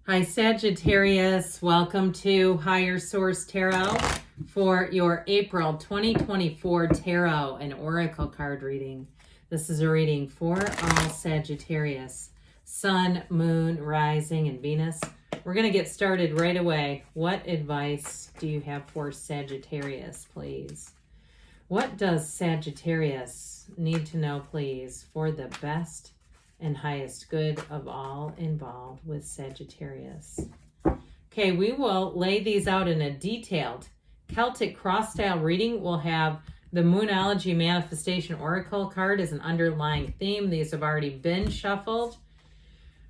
Hi, Sagittarius. Welcome to Higher Source Tarot for your April 2024 Tarot and Oracle card reading. This is a reading for all Sagittarius, Sun, Moon, Rising, and Venus. We're going to get started right away. What advice do you have for Sagittarius, please? What does Sagittarius need to know, please, for the best and highest good of all involved with Sagittarius? Okay, we will lay these out in a detailed Celtic cross-style reading. We'll have the Moonology Manifestation Oracle card as an underlying theme. These have already been shuffled.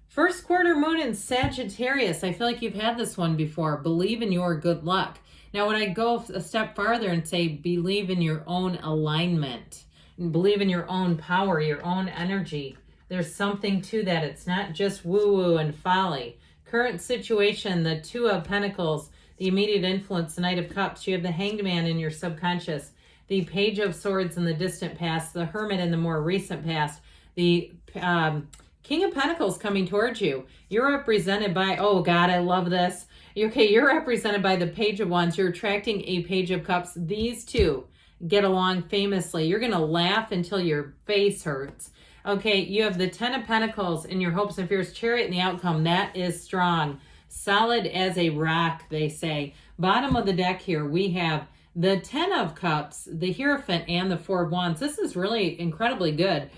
First quarter moon in Sagittarius. I feel like you've had this one before. Believe in your good luck. Now, when I go a step farther and say believe in your own alignment, and believe in your own power, your own energy, there's something to that. It's not just woo-woo and folly. Current situation, the Two of Pentacles, the immediate influence, the Knight of Cups. You have the Hanged Man in your subconscious, the Page of Swords in the distant past, the Hermit in the more recent past, the King of Pentacles coming towards you. You're represented by, oh God, I love this. You're represented by the Page of Wands. You're attracting a Page of Cups. These two get along famously. You're going to laugh until your face hurts. Okay, you have the Ten of Pentacles in your hopes and fears, Chariot in the outcome. That is strong. Solid as a rock, they say. Bottom of the deck here, we have the Ten of Cups, the Hierophant, and the Four of Wands. This is really incredibly good.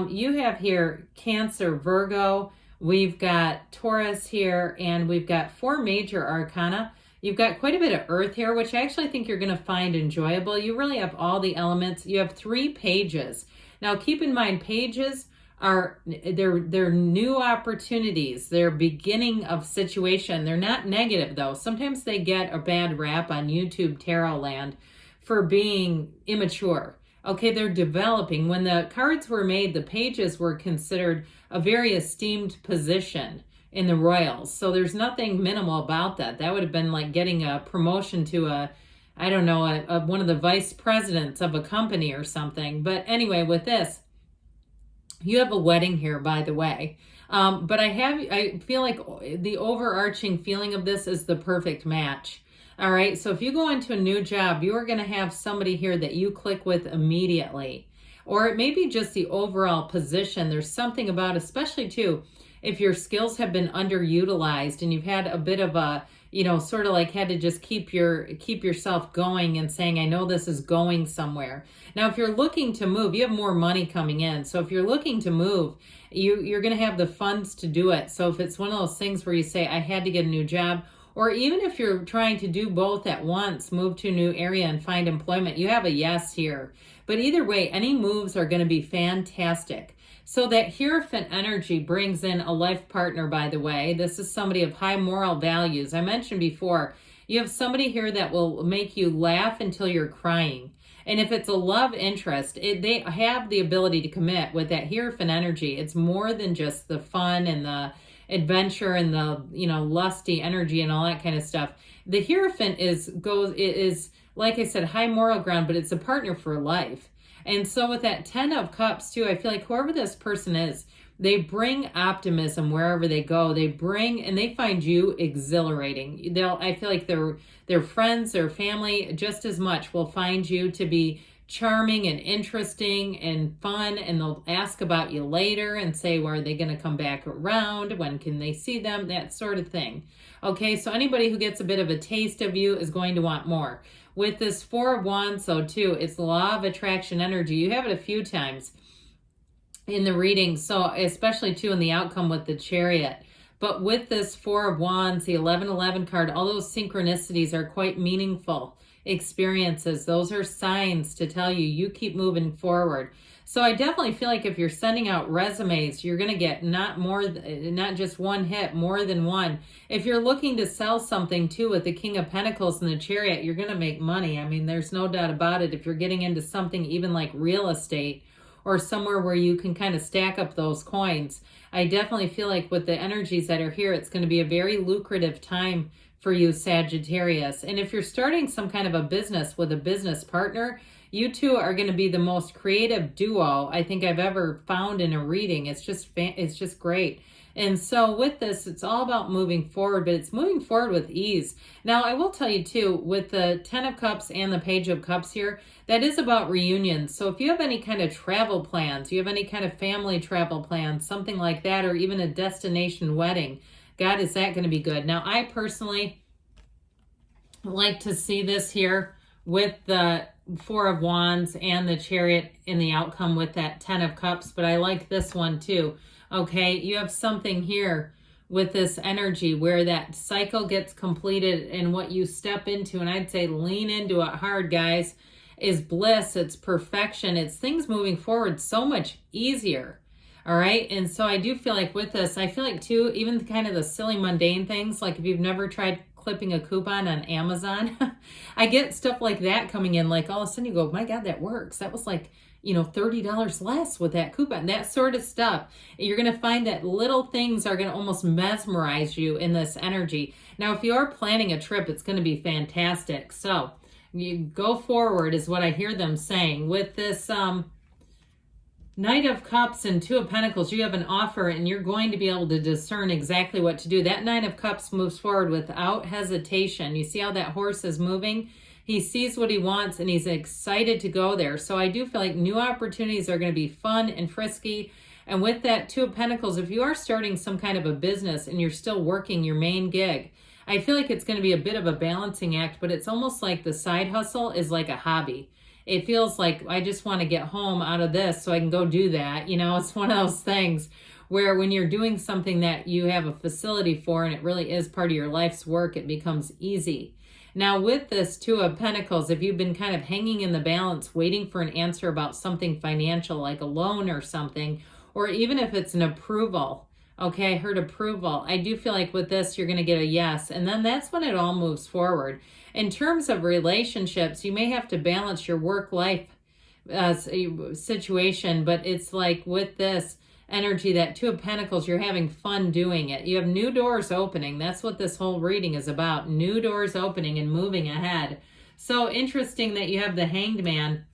You have here Cancer, Virgo. We've got Taurus here, and we've got four major arcana. You've got quite a bit of earth here, which I actually think you're going to find enjoyable. You really have all the elements. You have three pages. Now, keep in mind, pages are, they're new opportunities. They're beginning of situation. They're not negative, though. Sometimes they get a bad rap on YouTube Tarot land for being immature. Okay, they're developing. When the cards were made, the pages were considered a very esteemed position in the royals. So there's nothing minimal about that. That would have been like getting a promotion to one of the vice presidents of a company or something. But anyway, with this, you have a wedding here, by the way. But I feel like the overarching feeling of this is the perfect match. All right, so if you go into a new job, you are going to have somebody here that you click with immediately. Or it may be just the overall position. There's something about, especially too, if your skills have been underutilized and you've had a bit of a, sort of like had to just keep yourself going and saying, I know this is going somewhere. Now, if you're looking to move, you have more money coming in. So if you're looking to move, you're going to have the funds to do it. So if it's one of those things where you say, I had to get a new job, or even if you're trying to do both at once, move to a new area and find employment, you have a yes here. But either way, any moves are going to be fantastic. So that Hierophant energy brings in a life partner, by the way. This is somebody of high moral values. I mentioned before, you have somebody here that will make you laugh until you're crying. And if it's a love interest, they have the ability to commit with that Hierophant energy. It's more than just the fun and the adventure and the, lusty energy and all that kind of stuff. The Hierophant is, like I said, high moral ground, but it's a partner for life. And so with that Ten of Cups too, I feel like whoever this person is, they bring optimism wherever they go. They find you exhilarating. I feel like their friends, their family, just as much will find you to be charming and interesting and fun, and they'll ask about you later and say, well, are they going to come back around? When can they see them? That sort of thing. Okay, so anybody who gets a bit of a taste of you is going to want more. With this Four of Wands, though, too, it's the law of attraction energy. You have it a few times in the reading, so especially, too, in the outcome with the Chariot. But with this Four of Wands, the 1111 card, all those synchronicities are quite meaningful experiences. Those are signs to tell you keep moving forward. So I definitely feel like if you're sending out resumes, you're going to get not just one hit, more than one. If you're looking to sell something too with the King of Pentacles and the Chariot, you're going to make money. I mean, there's no doubt about it. If you're getting into something even like real estate or somewhere where you can kind of stack up those coins, I definitely feel like with the energies that are here, it's going to be a very lucrative time for you, Sagittarius. And if you're starting some kind of a business with a business partner, you two are going to be the most creative duo I think I've ever found in a reading. It's just great. And so with this, it's all about moving forward, but it's moving forward with ease. Now, I will tell you too, with the 10 of Cups and the Page of Cups here, that is about reunions. So if you have any kind of travel plans, you have any kind of family travel plans, something like that, or even a destination wedding, God, is that going to be good? Now, I personally like to see this here with the Four of Wands and the Chariot in the outcome with that 10 of Cups, but I like this one too. Okay, you have something here with this energy where that cycle gets completed, and what you step into, and I'd say lean into it hard, guys, is bliss. It's perfection. It's things moving forward so much easier. All right, and so I do feel like with this, I feel like too, even kind of the silly mundane things, like if you've never tried clipping a coupon on Amazon, I get stuff like that coming in, like all of a sudden you go, my God, that works. That was like, you know, $30 less with that coupon, that sort of stuff. You're going to find that little things are going to almost mesmerize you in this energy. Now, if you are planning a trip, it's going to be fantastic. So you go forward is what I hear them saying. With this Knight of Cups and Two of Pentacles, you have an offer and you're going to be able to discern exactly what to do. That Nine of Cups moves forward without hesitation. You see how that horse is moving? He sees what he wants and he's excited to go there. So I do feel like new opportunities are going to be fun and frisky. And with that Two of Pentacles, if you are starting some kind of a business and you're still working your main gig, I feel like it's going to be a bit of a balancing act, but it's almost like the side hustle is like a hobby. It feels like I just want to get home out of this so I can go do that. You know, it's one of those things where when you're doing something that you have a facility for and it really is part of your life's work, it becomes easy. Now with this Two of Pentacles, if you've been kind of hanging in the balance, waiting for an answer about something financial, like a loan or something, or even if it's an approval, okay, I heard approval. I do feel like with this, you're going to get a yes. And then that's when it all moves forward. In terms of relationships, you may have to balance your work-life situation, but it's like with this energy, that Two of Pentacles, you're having fun doing it. You have new doors opening. That's what this whole reading is about. New doors opening and moving ahead. So interesting that you have the Hanged Man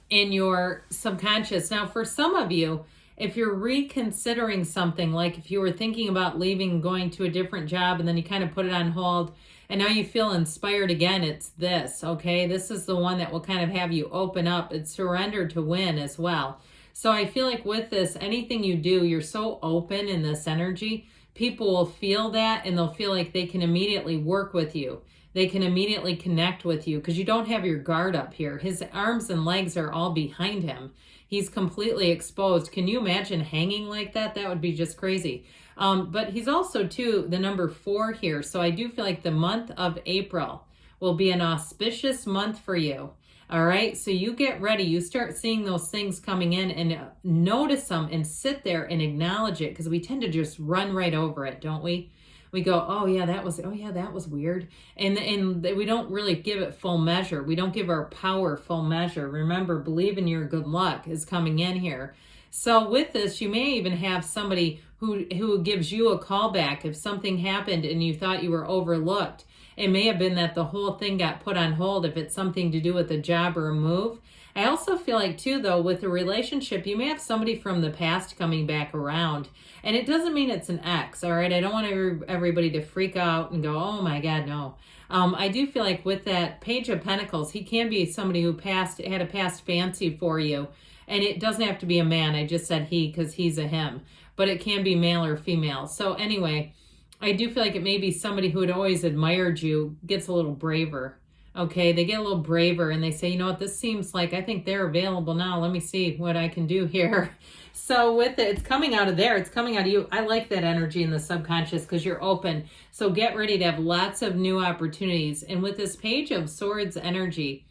in your subconscious. Now, for some of you, if you're reconsidering something, like if you were thinking about leaving, going to a different job, and then you kind of put it on hold, and now you feel inspired again, it's this, okay? This is the one that will kind of have you open up. It's surrender to win as well. So I feel like with this, anything you do, you're so open in this energy, people will feel that and they'll feel like they can immediately work with you. They can immediately connect with you because you don't have your guard up here. His arms and legs are all behind him. He's completely exposed. Can you imagine hanging like that? That would be just crazy. But he's also, too, the number 4 here. So I do feel like the month of April will be an auspicious month for you. All right, so you get ready. You start seeing those things coming in and notice them and sit there and acknowledge it, because we tend to just run right over it, don't we? We go, oh yeah, that was weird. And we don't really give it full measure. We don't give our power full measure. Remember, believe in your good luck is coming in here. So with this, you may even have somebody who gives you a call back if something happened and you thought you were overlooked. It may have been that the whole thing got put on hold if it's something to do with a job or a move. I also feel like, too, though, with a relationship, you may have somebody from the past coming back around. And it doesn't mean it's an ex, all right? I don't want everybody to freak out and go, oh, my God, no. I do feel like with that Page of Pentacles, he can be somebody who had a past fancy for you. And it doesn't have to be a man. I just said he because he's a him. But it can be male or female. So anyway, I do feel like it may be somebody who had always admired you gets a little braver. Okay, they get a little braver and they say, you know what, this seems like, I think they're available now. Let me see what I can do here. So with it, it's coming out of there. It's coming out of you. I like that energy in the subconscious because you're open. So get ready to have lots of new opportunities. And with this Page of Swords energy,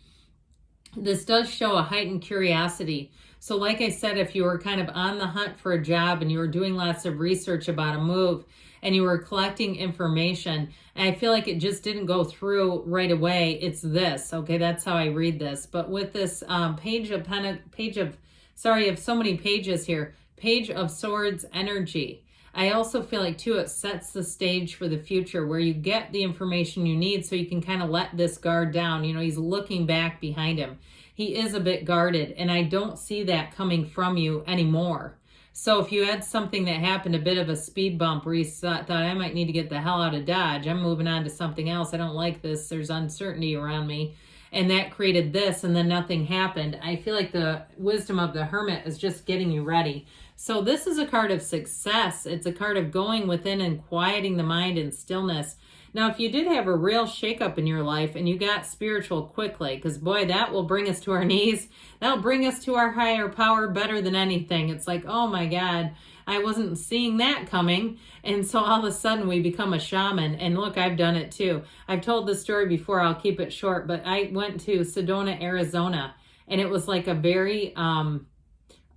this does show a heightened curiosity. So like I said, if you were kind of on the hunt for a job and you were doing lots of research about a move and you were collecting information, and I feel like it just didn't go through right away, it's this, okay? That's how I read this. But with this of so many pages here, Page of Swords energy, I also feel like, too, it sets the stage for the future where you get the information you need so you can kind of let this guard down. You know, he's looking back behind him. He is a bit guarded, and I don't see that coming from you anymore. So if you had something that happened, a bit of a speed bump where you thought, I might need to get the hell out of Dodge. I'm moving on to something else. I don't like this. There's uncertainty around me. And that created this, and then nothing happened. I feel like the wisdom of the Hermit is just getting you ready. So this is a card of success. It's a card of going within and quieting the mind and stillness. Now, if you did have a real shakeup in your life and you got spiritual quickly, because boy, that will bring us to our knees. That'll bring us to our higher power better than anything. It's like, oh my God, I wasn't seeing that coming. And so all of a sudden we become a shaman. And look, I've done it too. I've told this story before. I'll keep it short, but I went to Sedona, Arizona, and it was like a very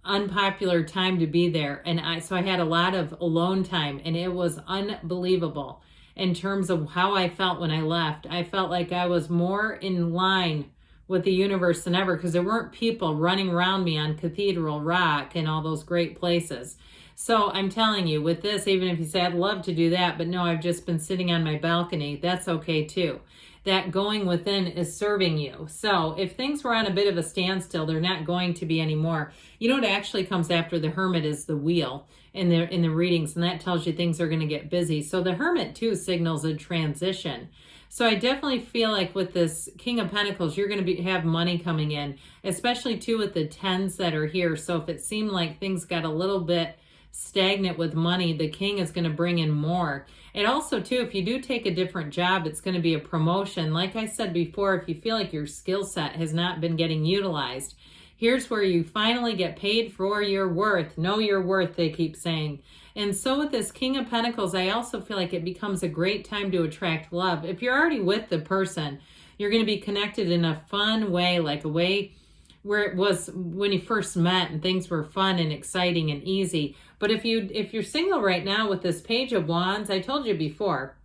unpopular time to be there. And so I had a lot of alone time, and it was unbelievable. In terms of how I felt when I left, I felt like I was more in line with the universe than ever, because there weren't people running around me on Cathedral Rock and all those great places. So I'm telling you, with this, even if you say I'd love to do that, but no, I've just been sitting on my balcony, that's okay too. That going within is serving you. So if things were on a bit of a standstill, they're not going to be anymore. You know what actually comes after the Hermit is the Wheel in the readings, and that tells you things are going to get busy. So the Hermit too signals a transition. So I definitely feel like with this King of Pentacles, you're going to have money coming in, especially too with the tens that are here. So if it seemed like things got a little bit stagnant with money, the King is going to bring in more. And also too, if you do take a different job, it's going to be a promotion. Like I said before, if you feel like your skill set has not been getting utilized, here's where you finally get paid for your worth. Know your worth, they keep saying. And so with this King of Pentacles, I also feel like it becomes a great time to attract love. If you're already with the person, you're going to be connected in a fun way, like a way where it was when you first met and things were fun and exciting and easy. But if you're single right now with this Page of Wands, I told you before,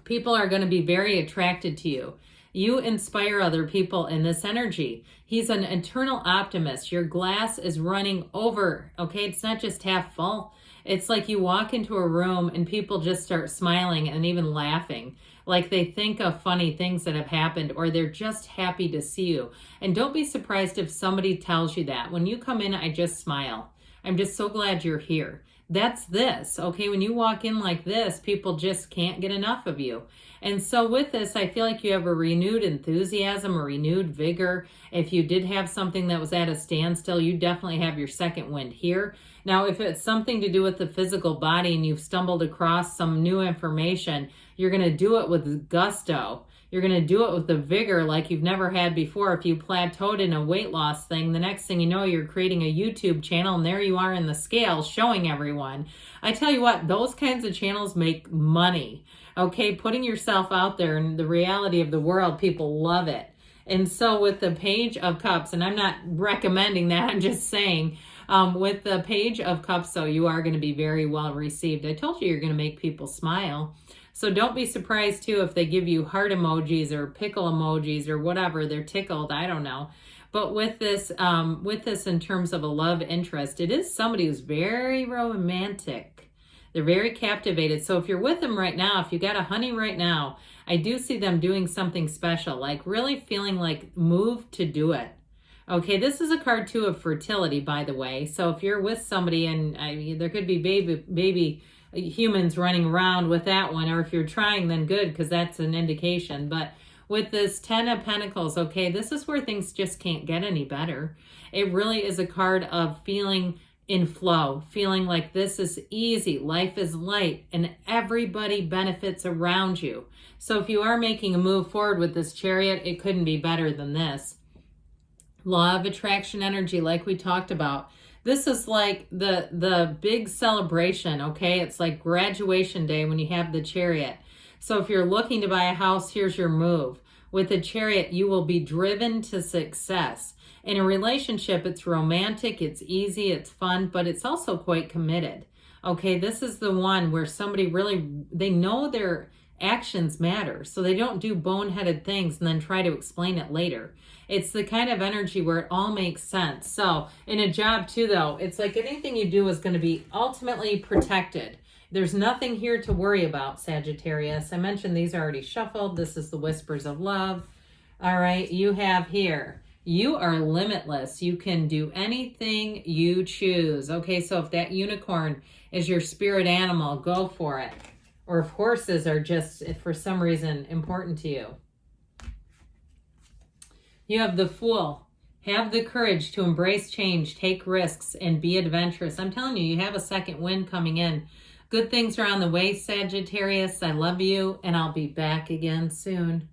people are going to be very attracted to you. You inspire other people in this energy. He's an eternal optimist. Your glass is running over, okay? It's not just half full. It's like you walk into a room and people just start smiling and even laughing. Like they think of funny things that have happened, or they're just happy to see you. And don't be surprised if somebody tells you that. When you come in, I just smile. I'm just so glad you're here. That's this, okay? When you walk in like this, people just can't get enough of you. And so with this, I feel like you have a renewed enthusiasm, a renewed vigor. If you did have something that was at a standstill, you definitely have your second wind here. Now, if it's something to do with the physical body and you've stumbled across some new information, you're going to do it with gusto. You're going to do it with the vigor like you've never had before. If you plateaued in a weight loss thing, the next thing you know, you're creating a YouTube channel and there you are in the scale showing everyone. I tell you what, those kinds of channels make money. Okay, putting yourself out there in the reality of the world, people love it. And so with the Page of Cups, and I'm not recommending that, I'm just saying, with the Page of Cups, so you are going to be very well received. I told you you're going to make people smile. So don't be surprised too if they give you heart emojis or pickle emojis or whatever. They're tickled, I don't know. But with this in terms of a love interest, it is somebody who's very romantic. They're very captivated. So if you're with them right now, if you got a honey right now, I do see them doing something special, like really feeling like moved to do it. Okay, this is a card too of fertility, by the way. So if you're with somebody, and there could be baby humans running around with that one, or if you're trying, then good, because that's an indication. But with this Ten of Pentacles, okay, this is where things just can't get any better. It really is a card of feeling in flow, feeling like this is easy, life is light, and everybody benefits around you. So if you are making a move forward with this Chariot, it couldn't be better than this. Law of attraction energy, like we talked about. This is like the big celebration, okay? It's like graduation day when you have the Chariot. So if you're looking to buy a house, here's your move. With the Chariot, you will be driven to success. In a relationship, it's romantic, it's easy, it's fun, but it's also quite committed. Okay, this is the one where somebody really, they know their actions matter. So they don't do boneheaded things and then try to explain it later. It's the kind of energy where it all makes sense. So in a job too, though, it's like anything you do is going to be ultimately protected. There's nothing here to worry about, Sagittarius. I mentioned these are already shuffled. This is the Whispers of Love. All right, you have here You are limitless. You can do anything you choose. Okay, so if that unicorn is your spirit animal, go for it. Or if horses are just, if for some reason, important to you. You have the Fool. Have the courage to embrace change, take risks, and be adventurous. I'm telling you, you have a second wind coming in. Good things are on the way, Sagittarius. I love you, and I'll be back again soon.